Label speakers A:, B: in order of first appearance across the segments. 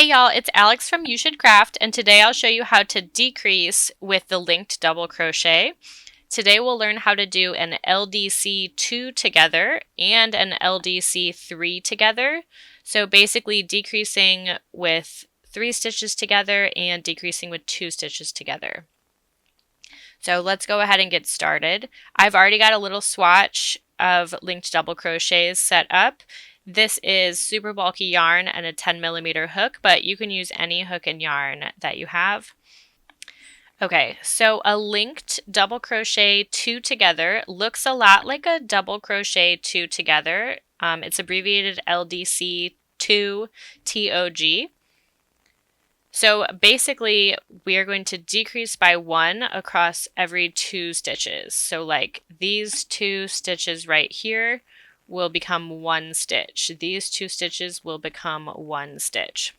A: Hey y'all, it's Alex from You Should Craft, and today I'll show you how to decrease with the linked double crochet. Today we'll learn how to do an LDC2 together and an LDC3 together. So basically decreasing with 3 stitches together and decreasing with 2 stitches together. So let's go ahead and get started. I've already got a little swatch of linked double crochets set up. This is super bulky yarn and a 10mm hook, but you can use any hook and yarn that you have. Okay, so a linked double crochet 2 together looks a lot like a double crochet 2 together. It's abbreviated ldc2tog. So basically, we are going to decrease by 1 across every 2 stitches. So like these 2 stitches right here will become 1 stitch. These 2 stitches will become 1 stitch.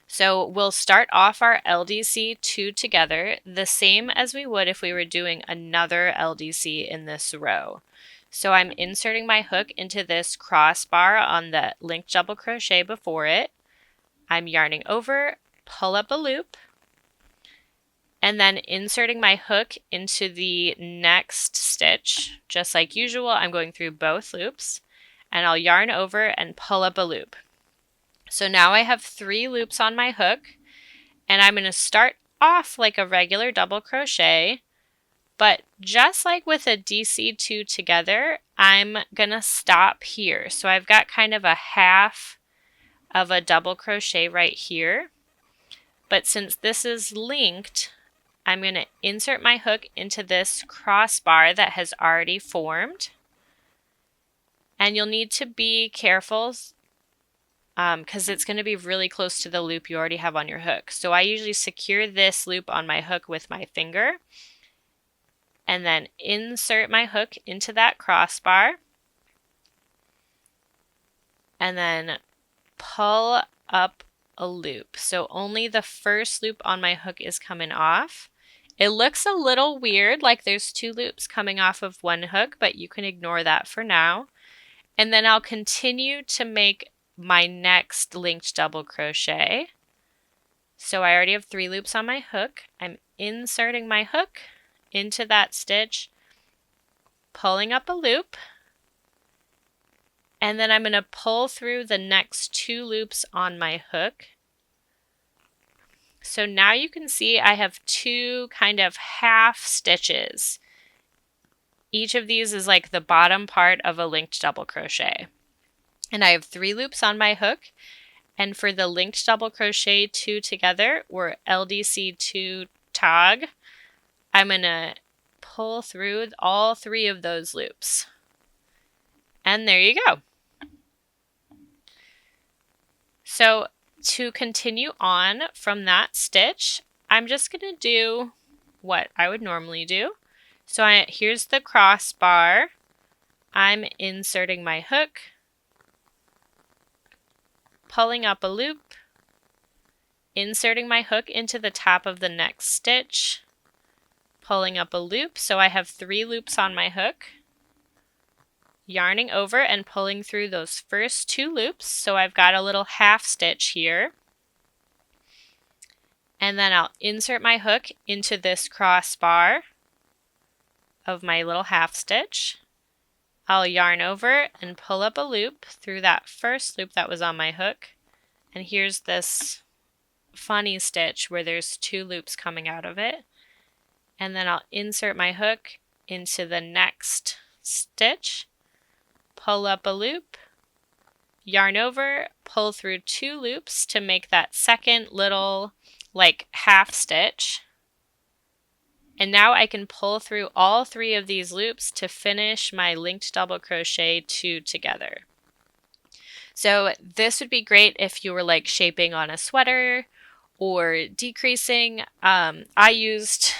A: So we'll start off our LDC2 together the same as we would if we were doing another LDC in this row. So I'm inserting my hook into this crossbar on the linked double crochet before it. I'm yarning over, pull up a loop, and then inserting my hook into the next stitch. Just like usual, I'm going through both loops, and I'll yarn over and pull up a loop. So now I have 3 loops on my hook, and I'm going to start off like a regular double crochet, but just like with a DC2 together, I'm going to stop here. So I've got kind of a half of a double crochet right here, but since this is linked, I'm going to insert my hook into this crossbar that has already formed, and you'll need to be careful because it's going to be really close to the loop you already have on your hook. So I usually secure this loop on my hook with my finger and then insert my hook into that crossbar and then pull up a loop. So only the first loop on my hook is coming off. It looks a little weird, like there's 2 loops coming off of one hook, but you can ignore that for now. And then I'll continue to make my next linked double crochet. So I already have 3 loops on my hook. I'm inserting my hook into that stitch, pulling up a loop, and then I'm going to pull through the next 2 loops on my hook. So now you can see I have 2 kind of half stitches. Each of these is like the bottom part of a linked double crochet. And I have 3 loops on my hook. And for the linked double crochet 2 together, or ldc2tog, I'm going to pull through all 3 of those loops. And there you go. So to continue on from that stitch, I'm just going to do what I would normally do. So here's the crossbar. I'm inserting my hook, pulling up a loop, inserting my hook into the top of the next stitch, pulling up a loop. So I have 3 loops on my hook, yarning over and pulling through those first 2 loops. So I've got a little half stitch here. And then I'll insert my hook into this crossbar of my little half stitch. I'll yarn over and pull up a loop through that first loop that was on my hook. And here's this funny stitch where there's 2 loops coming out of it. And then I'll insert my hook into the next stitch, pull up a loop, yarn over, pull through 2 loops to make that second little like half stitch. And now I can pull through all 3 of these loops to finish my linked double crochet 2 together. So this would be great if you were like shaping on a sweater or decreasing. I used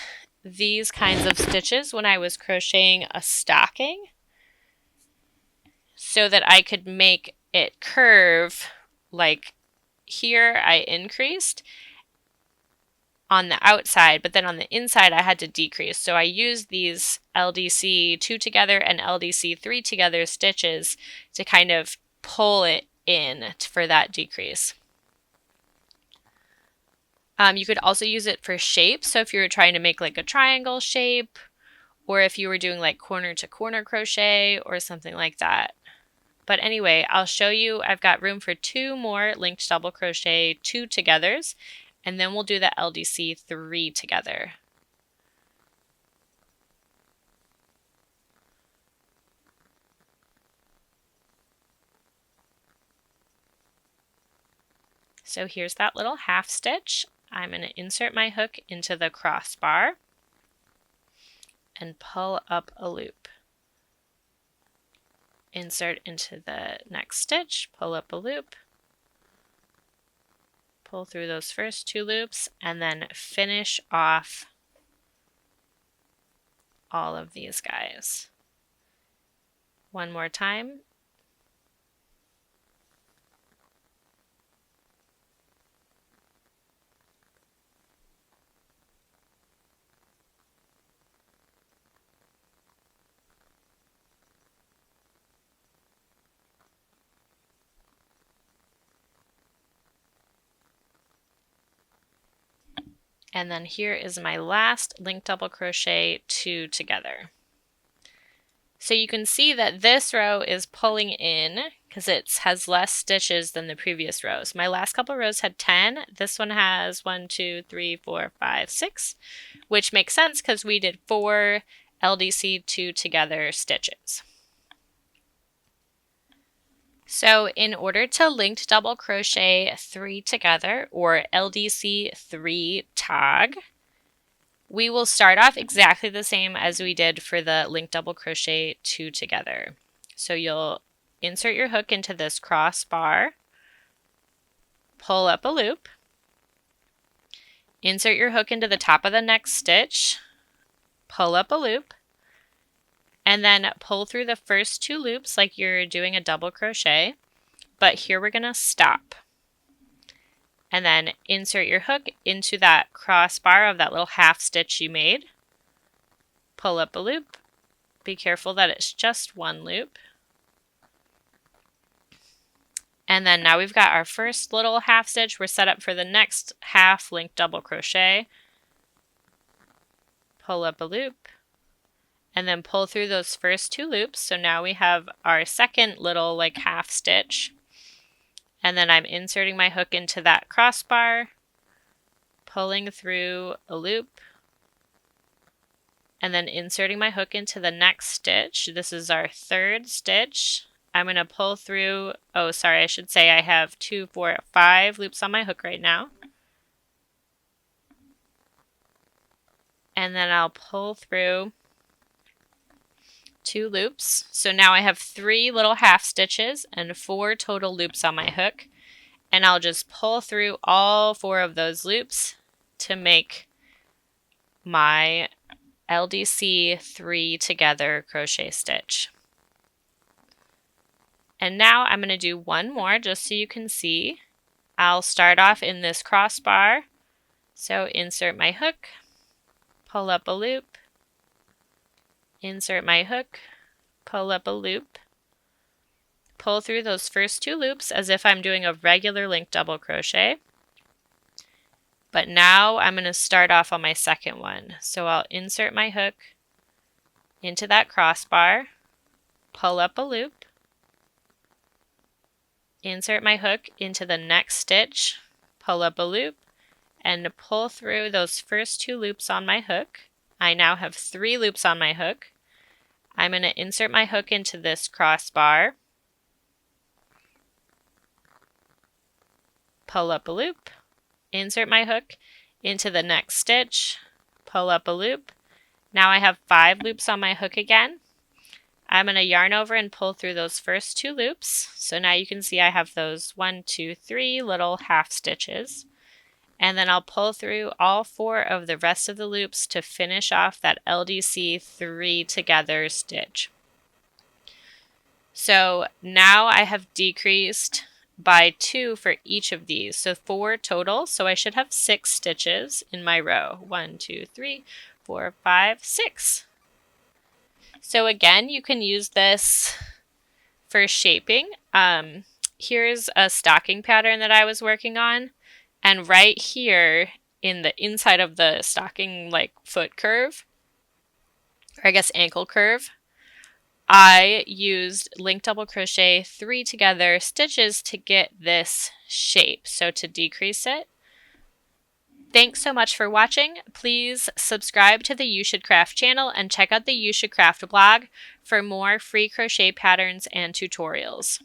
A: these kinds of stitches when I was crocheting a stocking so that I could make it curve. Like here I increased on the outside, but then on the inside I had to decrease. So I used these LDC2 together and LDC3 together stitches to kind of pull it in for that decrease. You could also use it for shapes. So if you were trying to make like a triangle shape, or if you were doing like corner to corner crochet or something like that. But anyway, I'll show you, I've got room for 2 more linked double crochet 2 togethers, and then we'll do the LDC 3 together. So here's that little half stitch. I'm going to insert my hook into the crossbar and pull up a loop. Insert into the next stitch, pull up a loop, pull through those first 2 loops, and then finish off all of these guys. One more time. And then here is my last linked double crochet 2 together. So you can see that this row is pulling in because it has less stitches than the previous rows. My last couple rows had 10. This one has 1, 2, 3, 4, 5, 6, which makes sense because we did 4 LDC2 together stitches. So in order to linked double crochet 3 together, or ldc3tog, we will start off exactly the same as we did for the linked double crochet 2 together. So you'll insert your hook into this crossbar, pull up a loop, insert your hook into the top of the next stitch, pull up a loop, and then pull through the first 2 loops like you're doing a double crochet, but here we're going to stop. And then insert your hook into that crossbar of that little half stitch you made, pull up a loop, be careful that it's just 1 loop. And then now we've got our first little half stitch. We're set up for the next half linked double crochet, pull up a loop, and then pull through those first 2 loops. So now we have our second little like half stitch. And then I'm inserting my hook into that crossbar, pulling through a loop, and then inserting my hook into the next stitch. This is our 3rd stitch. I'm going to pull through, oh sorry, I should say I have 2, 4, 5 loops on my hook right now. And then I'll pull through 2 loops. So now I have 3 little half stitches and 4 total loops on my hook. And I'll just pull through all 4 of those loops to make my LDC3 together crochet stitch. And now I'm going to do one more just so you can see. I'll start off in this crossbar. So insert my hook, pull up a loop, insert my hook, pull up a loop, pull through those first 2 loops as if I'm doing a regular linked double crochet. But now I'm going to start off on my second one. So I'll insert my hook into that crossbar, pull up a loop, insert my hook into the next stitch, pull up a loop, and pull through those first 2 loops on my hook. I now have 3 loops on my hook. I'm going to insert my hook into this crossbar, pull up a loop, insert my hook into the next stitch, pull up a loop. Now I have 5 loops on my hook again. I'm going to yarn over and pull through those first 2 loops. So now you can see I have those 1, 2, 3 little half stitches. And then I'll pull through all 4 of the rest of the loops to finish off that LDC3 together stitch. So now I have decreased by 2 for each of these, so 4 total. So I should have 6 stitches in my row. 1, 2, 3, 4, 5, 6. So again, you can use this for shaping. Here's a stocking pattern that I was working on, and right here in the inside of the stocking like foot curve, or I guess ankle curve, I used Linked Double Crochet 3 together stitches to get this shape, so to decrease it. Thanks so much for watching. Please subscribe to the You Should Craft channel and check out the You Should Craft blog for more free crochet patterns and tutorials.